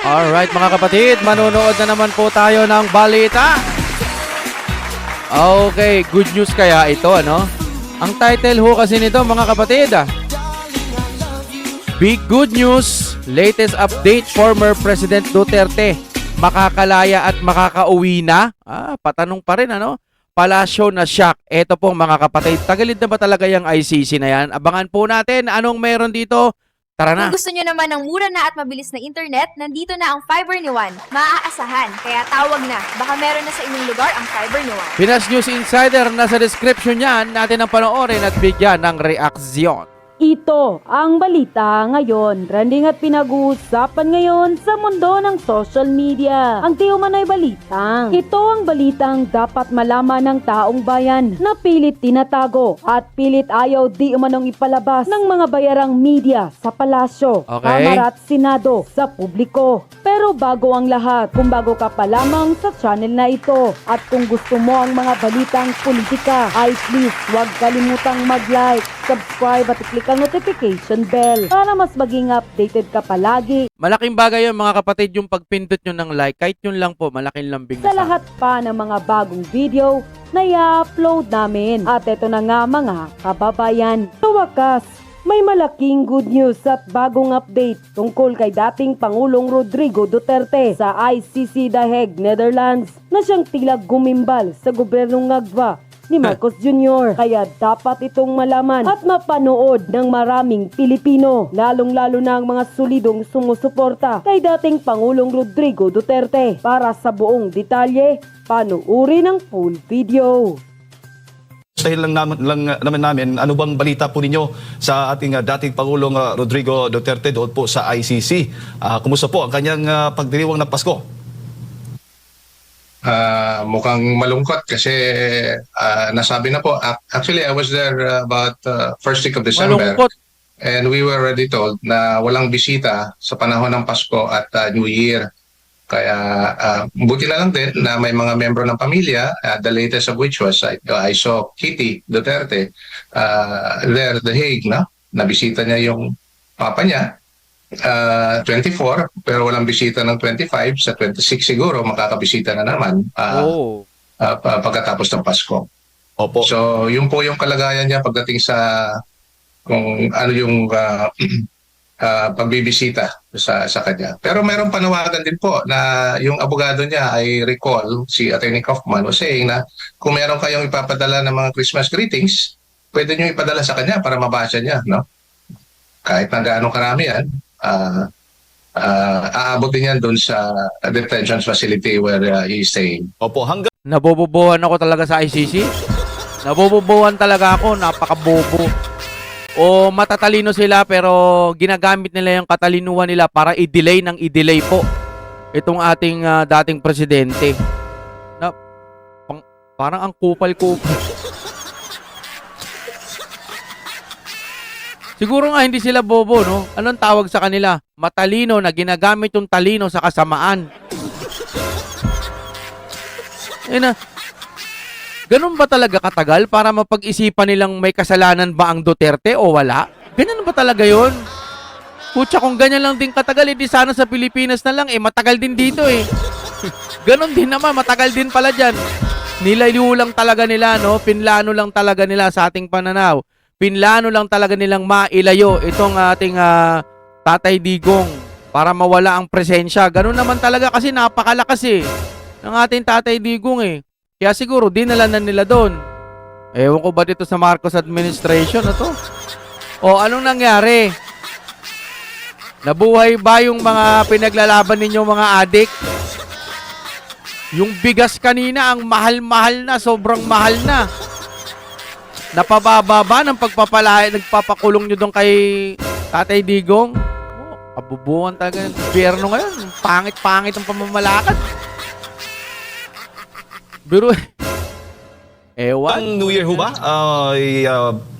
Alright mga kapatid, manonood na naman po tayo ng balita. Okay, good news kaya ito, ano? Ang title ho kasi nito mga kapatid, Big Good News, latest update, former President Duterte, makakalaya at makakauwi na? Patanong pa rin, ano? Palasyo na shock. Ito pong mga kapatid, tagalid na ba talaga yung ICC na yan? Abangan po natin anong meron dito. Tara na. Kung gusto nyo naman ng mura na at mabilis na internet, nandito na ang Fiber ni Juan. Maaasahan, kaya tawag na. Baka meron na sa inyong lugar ang Fiber ni Juan. Pinas News Insider, nasa description yan, natin ang panoorin at bigyan ng reaksyon. Ito ang balita ngayon. Trending at pinag-uusapan ngayon sa mundo ng social media. Ang di umano'y balitang. Ito ang balitang dapat malaman ng taong bayan na pilit tinatago at pilit ayaw di umanong ipalabas ng mga bayarang media sa palasyo, Okay. Kamara at Senado sa publiko. Pero bago ang lahat, kung bago ka pa lamang sa channel na ito at kung gusto mo ang mga balitang politika, ay please huwag kalimutang mag-like, subscribe at i-click ang notification bell para mas maging updated ka palagi Malaking bagay yun mga kapatid, yung pagpindot nyo ng like, kahit yun lang po, malaking lambing na sa lahat pa ng mga bagong video na i-upload namin. At ito na nga mga kababayan, sa wakas, may malaking good news at bagong update tungkol kay dating Pangulong Rodrigo Duterte sa ICC The Hague, Netherlands, na siyang tila gumimbal sa gobyernong ngagwa ni Marcos Jr. Kaya dapat itong malaman at mapanood ng maraming Pilipino, lalong-lalo na ang mga solidong sumusuporta kay dating Pangulong Rodrigo Duterte. Para sa buong detalye, panuuri ng full video. Dahil naman namin, ano bang balita po ninyo sa ating dating Pangulong Rodrigo Duterte doon po sa ICC? Kumusta po ang kanyang pagdiriwang ng Pasko? Mukhang malungkot kasi nasabi na po. Actually, I was there about first week of December. Malungkot. And we were already told na walang bisita sa panahon ng Pasko at New Year. Kaya buti na lang din na may mga membro ng pamilya, the latest of which was I saw Kitty Duterte there at The Hague, no? Nabisita niya yung papa niya. 24, pero walang bisita ng 25. Sa 26 siguro, makakabisita na naman pagkatapos ng Pasko. Opo. So, yun po yung kalagayan niya pagdating sa kung ano yung pagbibisita sa kanya. Pero mayroong panawagan din po na yung abogado niya ay recall, si Attorney Kaufman was saying na kung meron kayong ipapadala ng mga Christmas greetings, pwede nyo ipadala sa kanya para mabasa niya, no? Kahit na gaano karami yan, aabotin yan doon sa detention facility where he is staying. Opo, hanggang Nabobobohan ako talaga sa ICC. Nabobobohan talaga ako, napakabobo. O matatalino sila pero ginagamit nila yung katalinuhan nila para i-delay ng i-delay po itong ating dating presidente. Na, parang ang kupal-kupal. Siguro nga hindi sila bobo, no? Anong tawag sa kanila? Matalino na ginagamit yung talino sa kasamaan. Na, ganun ba talaga katagal para mapag-isipan nilang may kasalanan ba ang Duterte o wala? Ganun ba talaga yun? Putya, kung ganyan lang din katagal, edi sana sa Pilipinas na lang, matagal din dito Ganun din naman, matagal din pala dyan. Nilayo lang talaga nila, no? Pinlano lang talaga nila sa ating pananaw. Pinlano lang talaga nilang mailayo itong ating Tatay Digong para mawala ang presensya. Ganun naman talaga kasi napakalakas ng ating Tatay Digong Kaya siguro dinala na nila doon. Ewan ko ba dito sa Marcos administration na to? O anong nangyari? Nabuhay ba yung mga pinaglalaban ninyo mga adik? Yung bigas kanina ang mahal-mahal na, sobrang mahal na. Napababa ba ng nagpapakulong nyo doon kay Tatay Digong? Kabubuhan talaga ng gobyerno ngayon. Pangit-pangit ang pamamalakad. Pero, ewan. ang New Year ho ba?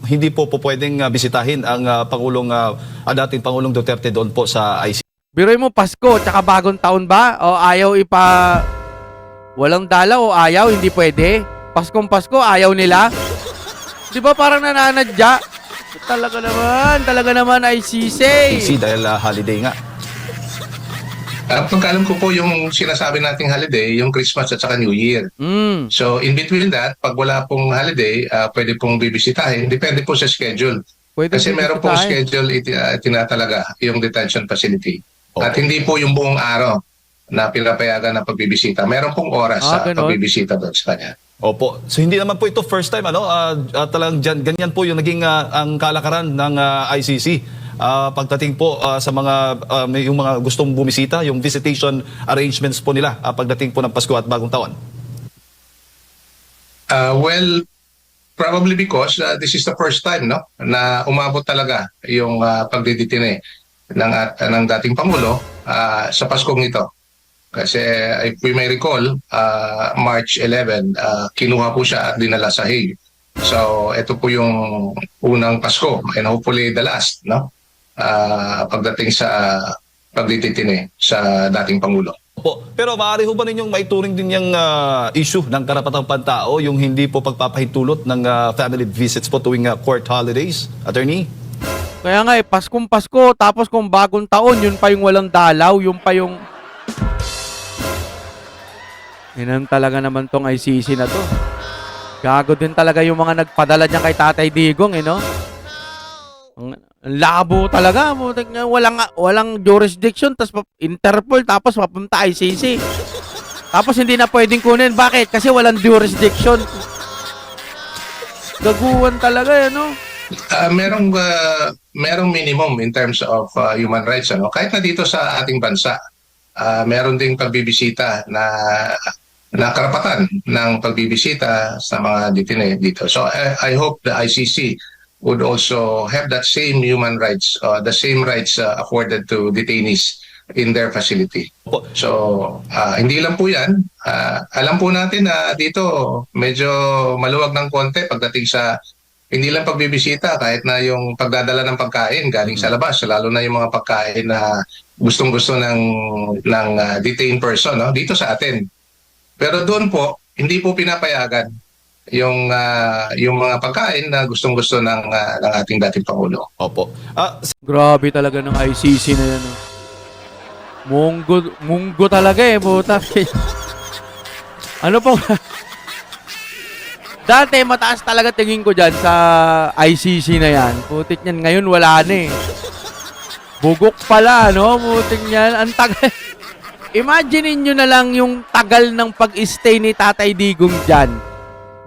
Hindi po pwedeng bisitahin ang dating Pangulong Duterte doon po sa ICC. Biruin mo, Pasko, tsaka bagong taon ba? O ayaw walang dalaw o ayaw, hindi pwede? Paskong Pasko, ayaw nila? Di ba parang nananadya? Talaga naman ICC. ICC dahil holiday nga. Pagkaalam ko po yung sinasabi nating holiday, yung Christmas at saka New Year. Mm. So in between that, pag wala pong holiday, pwede pong bibisitahin. Depende po sa schedule. Pwede Kasi meron pong bibisitahin. schedule tinatalaga yung detention facility. Okay. At hindi po yung buong araw na pinapayagan na pagbibisita. Meron pong oras sa Ganon. pagbibisita doon sa kanya. Opo. So hindi naman po ito first time talagang ganyan po yung naging ang kalakaran ng ICC. Pagdating po sa yung mga gustong bumisita, yung visitation arrangements po nila pagdating po ng Pasko at Bagong Taon. Well, probably because this is the first time na umabot talaga yung pagdidetine ng dating Pangulo sa Paskong ito. Kasi if we may recall, March 11, kinuha po siya at dinala sa Hague. So ito po yung unang Pasko and hopefully the last, pagdating sa pagdidetine sa dating Pangulo. Opo. Pero maaari ho ba ninyong maituring din yung issue ng karapatang pantao, yung hindi po pagpapahintulot ng family visits po tuwing court holidays, attorney? Kaya nga Paskong Pasko, tapos kung Bagong Taon, yun pa yung walang dalaw, yun pa yung... Yan talaga naman tong ICC na to. Gago din talaga yung mga nagpadala niya kay Tatay Digong, no? Ang labo talaga. Walang jurisdiction, tapos Interpol, tapos papunta ICC. Tapos hindi na pwedeng kunin. Bakit? Kasi walang jurisdiction. Gaguan talaga, no? Merong minimum in terms of human rights. Kahit na dito sa ating bansa, meron ding pagbibisita na karapatan ng pagbibisita sa mga detine dito. So I hope the ICC would also have that same human rights, the same rights afforded to detainees in their facility. So hindi lang po yan. Alam po natin na dito medyo maluwag ng konti pagdating sa hindi lang pagbibisita, kahit na yung pagdadala ng pagkain galing sa labas, lalo na yung mga pagkain na gustong-gusto ng detained person dito sa atin. Pero doon po, hindi po pinapayagan yung mga pagkain na gustong-gusto ng ating dating Pangulo. Opo. Grabe talaga ng ICC na yan. Munggo talaga puta. Ano po? Dati mataas talaga tingin ko dyan sa ICC na yan. Putik yan, ngayon wala na Bugok pala, Putik yan. Ang tagal. Imagine nyo na lang yung tagal ng pag-stay ni Tatay Digong dyan.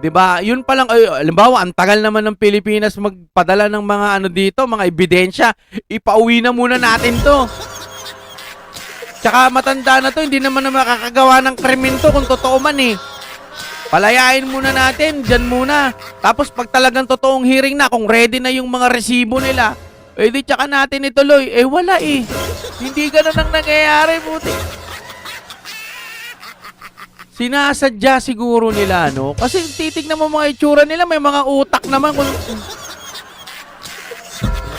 'Di ba? Yun pa lang, halimbawa, ang tagal naman ng Pilipinas magpadala ng mga dito, mga ebidensya. Ipauwi na muna natin 'to. Tsaka matanda na 'to, hindi naman na makakagawa ng krimen 'to kung totoo man Palayain muna natin, dyan muna. Tapos pag talagang totoong hearing na, kung ready na yung mga resibo nila, di tsaka natin ituloy. Wala Hindi ganun ang nangyayari, puti. Sinasadya siguro nila, Kasi titignan mo mga itsura nila, may mga utak naman.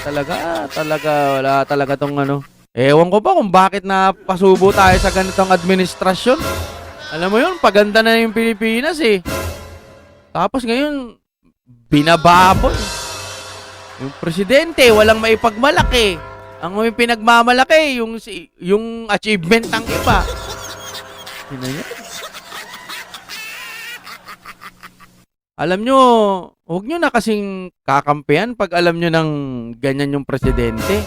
Wala talaga tong Ewan ko ba kung bakit napasubo tayo sa ganitong administrasyon. Alam mo yun, paganda na yung Pilipinas Tapos ngayon, binababoy. Yung presidente, walang maipagmalaki. Ang may pinagmamalaki, yung achievement ng iba. Yun na yan. Alam nyo, huwag nyo na kasing kakampihan pag alam nyo ng ganyan yung presidente.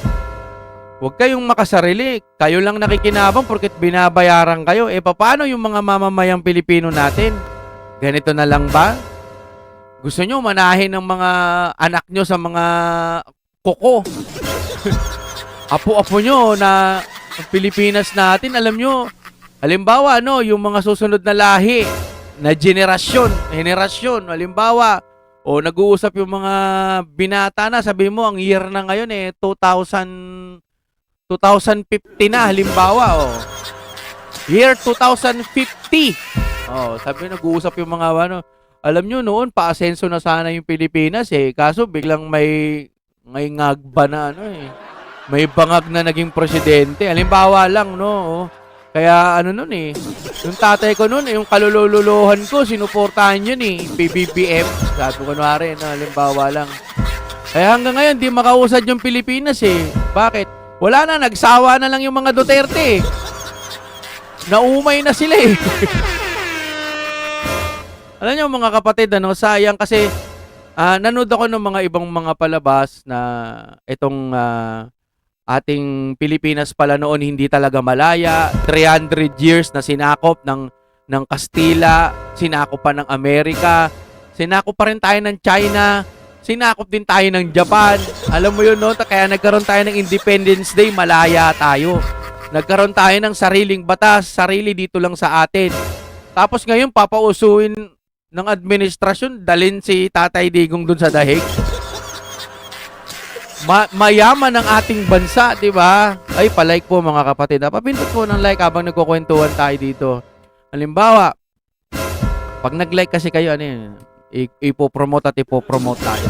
Huwag kayong makasarili. Kayo lang nakikinabang porket binabayaran kayo. Paano yung mga mamamayang Pilipino natin? Ganito na lang ba? Gusto nyo manahin ng mga anak nyo sa mga koko? Apo-apo nyo na ang Pilipinas natin, alam nyo, halimbawa, yung mga susunod na lahi, na henerasyon, halimbawa, nag-uusap yung mga binata na, sabi mo, ang year na ngayon 2050 na, halimbawa, year 2050. Sabi nag-uusap yung mga alam nyo noon, pa-asenso na sana yung Pilipinas kaso biglang may ngagba na may bangag na naging presidente. Halimbawa lang, Kaya yung tatay ko noon, yung kalululuhan ko, sinuportahan yun PBBM. Sabi ko halimbawa lang. Kaya hanggang ngayon, di makausad yung Pilipinas Bakit? Wala na, nagsawa na lang yung mga Duterte naumay na sila eh. Alam niyo mga kapatid, ano, sayang kasi nanood ako ng mga ibang mga palabas na itong ating Pilipinas pala noon hindi talaga malaya. 300 years na sinakop ng Kastila, sinakop pa ng Amerika, sinakop pa rin tayo ng China, sinakop din tayo ng Japan. Alam mo yun, no? Kaya nagkaroon tayo ng Independence Day, malaya tayo. Nagkaroon tayo ng sariling batas, sarili dito lang sa atin. Tapos ngayon, papausuin ng administrasyon, dalin si Tatay Digong dun sa dahig. Mayaman ang ating bansa, di ba? Ay, palike po mga kapatid. Papindot po ng like habang nagkukwentuhan tayo dito. Halimbawa, pag nag-like kasi kayo, ano yun, ipopromote at ipopromote tayo.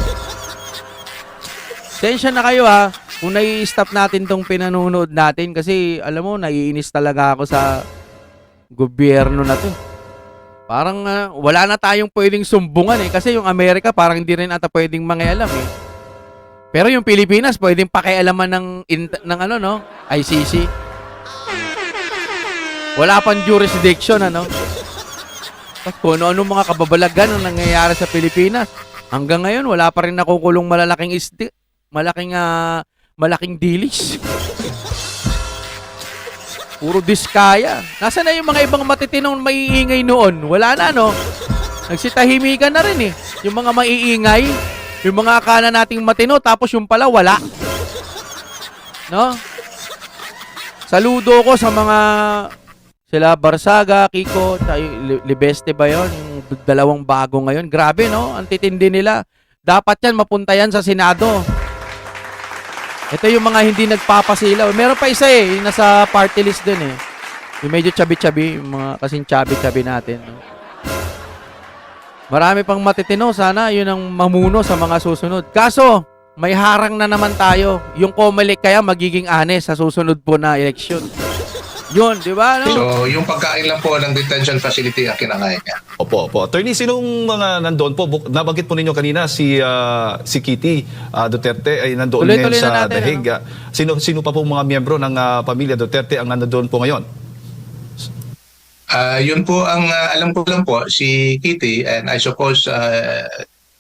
Tensya na kayo ha, kung nai-stop natin tong pinanonood natin kasi, alam mo, naiinis talaga ako sa gobyerno na to. Parang wala na tayong pwedeng sumbungan eh. Kasi yung Amerika parang hindi rin ata pwedeng mangialam eh. Pero yung Pilipinas pwedeng pakialaman ng ano no, ICC. Wala pang jurisdiction ano. Tapos kung ano mga kababalagan ang nangyayari sa Pilipinas. Hanggang ngayon wala pa rin nakukulong malaking dilis. Puro diskaya. Nasaan na yung mga ibang matitinong maiingay noon? Wala na, no? Nagsitahimikan na rin, eh. Yung mga maiingay, yung mga akala nating matino, tapos yung pala, wala. No? Saludo ko sa mga sila Barsaga, Kiko, Libeste ba yun? Yung dalawang bago ngayon. Grabe, no? Ang titindi nila. Dapat yan, mapunta yan sa Senado. Ito yung mga hindi nagpapasilaw. Meron pa isa eh, yung nasa party list dun eh. Yung medyo chubby-chubby, yung mga kasing chubby-chubby natin. No? Marami pang matitino, sana yun ang mamuno sa mga susunod. Kaso, may harang na naman tayo. Yung Comelec kaya magiging honest sa susunod po na eleksyon. Yun, di ba? No? So, yung pagkain lang po ng detention facility ang kinakain niya. Opo. Attorney, sinong mga nandoon po? Nabanggit po ninyo kanina si Kitty Duterte ay nandoon Tuloy-tuloy ngayon sa na natin, Dahig. Sino pa po mga miyembro ng pamilya Duterte ang nandoon po ngayon? Yun po ang alam ko lang po, si Kitty, and I suppose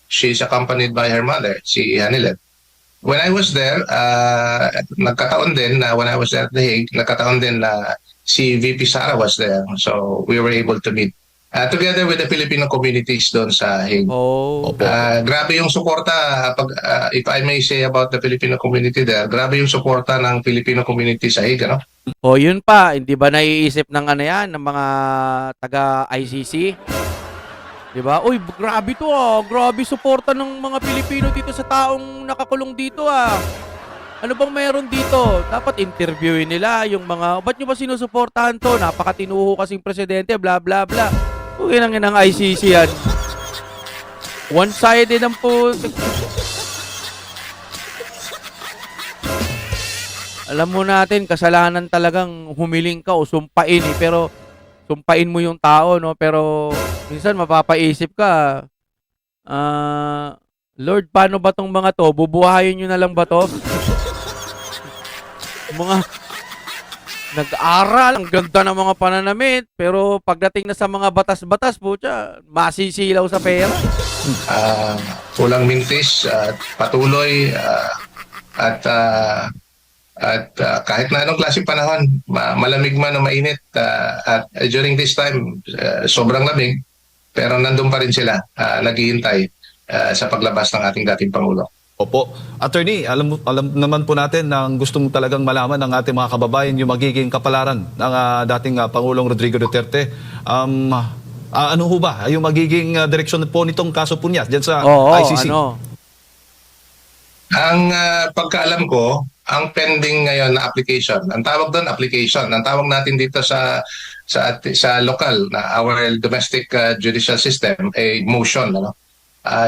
she's accompanied by her mother, si Hanilet. When I was there, nagkataon din na when I was at The Hague, nagkataon din na si VP Sara was there. So we were able to meet together with the Filipino communities doon sa Hague. Oh. Opo. Grabe yung suporta, if I may say about the Filipino community there, grabe yung suporta ng Filipino community sa Hague, ano? O yun pa, hindi ba naiisip ng ano yan, ng mga taga-ICC? Diba? Uy, grabe to grabe suporta ng mga Pilipino dito sa taong nakakulong dito Ano bang meron dito? Dapat interviewin nila yung mga, ba't nyo ba sinusuportahan to? Napakatinuho kasing presidente, bla bla bla. Uy, nang ng ICC yan. One-sided ang po. Alam mo natin, kasalanan talagang humiling ka o sumpain pero sumpain mo yung tao, no? Pero minsan mapapaisip ka, Lord, paano ba tong mga to? Bubuhayin nyo na lang ba to? Mga nag-aral, ang ganda ng mga pananamit, pero pagdating na sa mga batas-batas, putya, masisilaw sa pera. Pulang mintis, patuloy, at kahit na anong klaseng panahon, malamig man o mainit, at during this time, sobrang lamig, pero nandun pa rin sila, naghihintay sa paglabas ng ating dating Pangulo. Opo. Attorney, alam naman po natin na gustong talagang malaman ng ating mga kababayan yung magiging kapalaran ng dating Pangulong Rodrigo Duterte. Ano ho ba yung magiging direksyon po nitong kaso po niya dyan sa ICC? Ano? Ang pagkaalam ko, ang pending ngayon na application, ang tawag doon application, ang tawag natin dito sa local na our domestic judicial system, a motion, ano?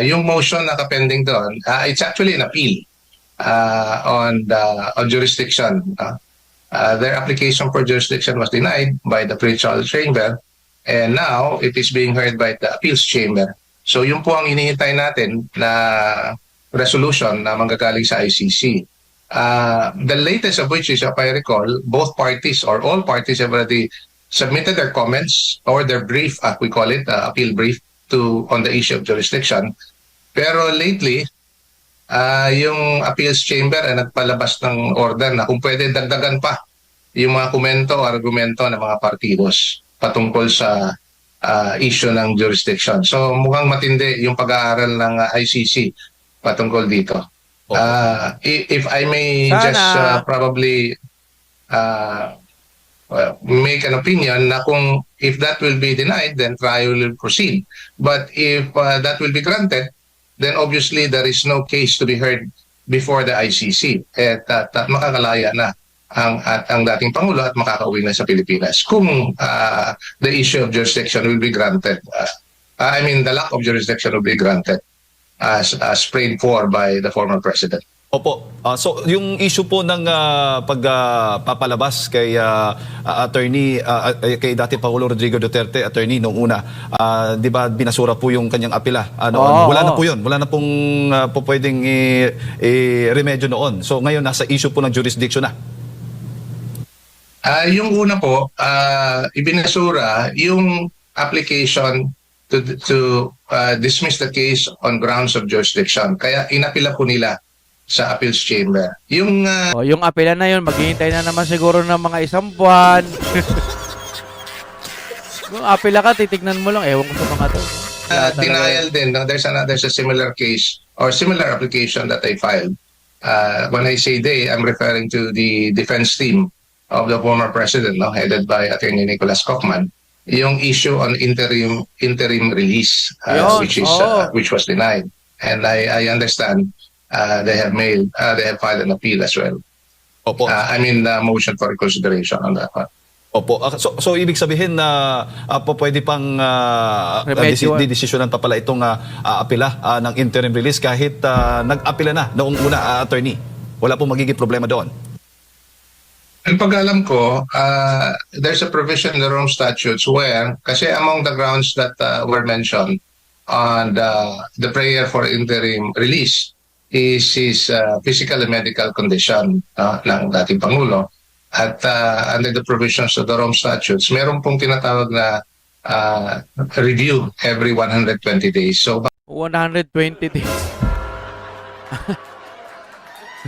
Yung motion na kapending doon, it's actually an appeal on jurisdiction. Their application for jurisdiction was denied by the Provincial Chamber, and now it is being heard by the Appeals Chamber. So yun po ang hinihintay natin na resolution na manggagaling sa ICC. The latest of which is, if I recall, both parties or all parties have already submitted their comments or their brief, we call it appeal brief on the issue of jurisdiction. Pero lately, yung appeals chamber ay nagpalabas ng order na kung pwede dagdagan pa yung mga komento o argumento ng mga partidos patungkol sa issue ng jurisdiction. So mukhang matindi yung pag-aaral ng ICC patungkol dito. If I may Sana. just probably make an opinion na kung if that will be denied, then trial will proceed. But if that will be granted, then obviously there is no case to be heard before the ICC. At makakalaya na ang dating Pangulo at makakauwi na sa Pilipinas kung the issue of jurisdiction will be granted. The lack of jurisdiction will be granted as prayed for by the former president. Opo. So yung issue po ng pagpapalabas kay attorney kay dating Pangulo Rodrigo Duterte, attorney nung una, 'di ba binasura po yung kanyang apela? Wala na po 'yun. Wala na pong pwedeng remedyo noon. So ngayon nasa issue po ng jurisdiction na. Yung una po, ibinasura yung application to dismiss the case on grounds of jurisdiction. Kaya inapila po nila sa appeals chamber. Yung Yung apela na yun, maghihintay na naman siguro ng mga isang buwan. Kung apela ka, titignan mo lang. Ewan ko sa mga to. denial din. No? There's a similar case or similar application that I filed. When I say they, I'm referring to the defense team of the former president, no, headed by Attorney Nicholas Kaufman. Yung issue on interim release, Yun, which was denied, and I understand they have filed an appeal as well. Opo. Motion for reconsideration on that one. Opo. So ibig sabihin na pwede pang desisyonan pa pala itong apela ng interim release kahit nag-apela na noong una, attorney. Wala pong magiging problema doon. Ang pag-alam ko, there's a provision in the Rome Statutes where, kasi among the grounds that were mentioned on the prayer for interim release is his physical and medical condition ng dating Pangulo. At under the provisions of the Rome Statutes, meron pong tinatawag na review every 120 days. So 120 days.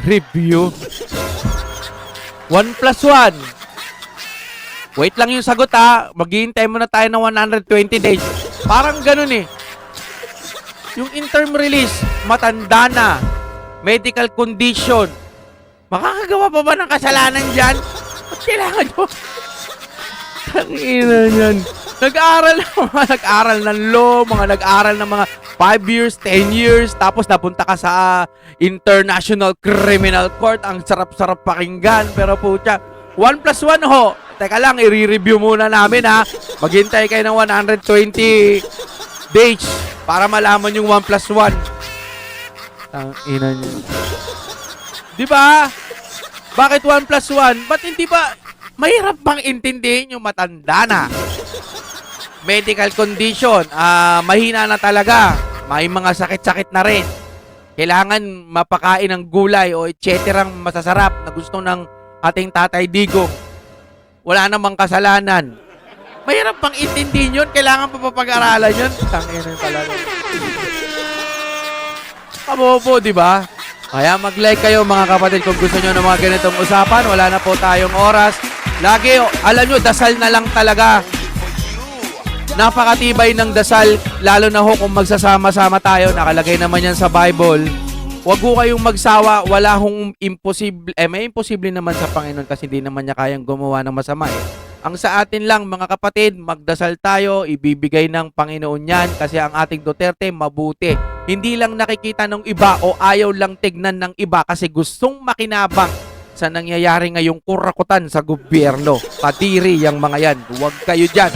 Review. 1+1. Wait lang yung sagot ha. Maghihintay muna tayo ng 120 days. Parang ganun eh. Yung interim release, matanda na. Medical condition. Makakagawa pa ba ng kasalanan dyan? Ba't kailangan nyo? Tangina yan. Nag-aaral ng law, nag-aaral ng mga 5 years, 10 years, tapos napunta ka sa International Criminal Court. Ang sarap-sarap pakinggan. Pero putya, 1+1 ho. Teka lang, i-review muna namin ha. Maghintay kayo ng 120 days para malaman yung 1+1. Ang ina nyo. Diba? Bakit 1+1? Ba't hindi ba mahirap bang intindihin yung matanda na? Medical condition, mahina na talaga. May mga sakit-sakit na rin. Kailangan mapakain ng gulay o etcetera masasarap na gusto ng ating Tatay Digong. Wala namang kasalanan. Mahirap bang intindihin yun? Kailangan pa papag-aralan yun? Tangina yun talaga. Kabobo, di ba? Kaya mag-like kayo mga kapatid kung gusto nyo ng mga ganitong usapan. Wala na po tayong oras. Lagi, alam nyo, dasal na lang talaga. Napakatibay ng dasal, lalo na ho kung magsasama-sama tayo. Nakalagay naman yan sa Bible. Huwag ho kayong magsawa, wala hong imposible. May imposible naman sa Panginoon kasi hindi naman niya kayang gumawa ng masama eh. Ang sa atin lang mga kapatid, magdasal tayo, ibibigay ng Panginoon yan kasi ang ating Duterte mabuti. Hindi lang nakikita ng iba o ayaw lang tignan ng iba kasi gustong makinabang sa nangyayari ngayong kurakutan sa gobyerno. Patiri yung mga yan. Huwag kayo dyan.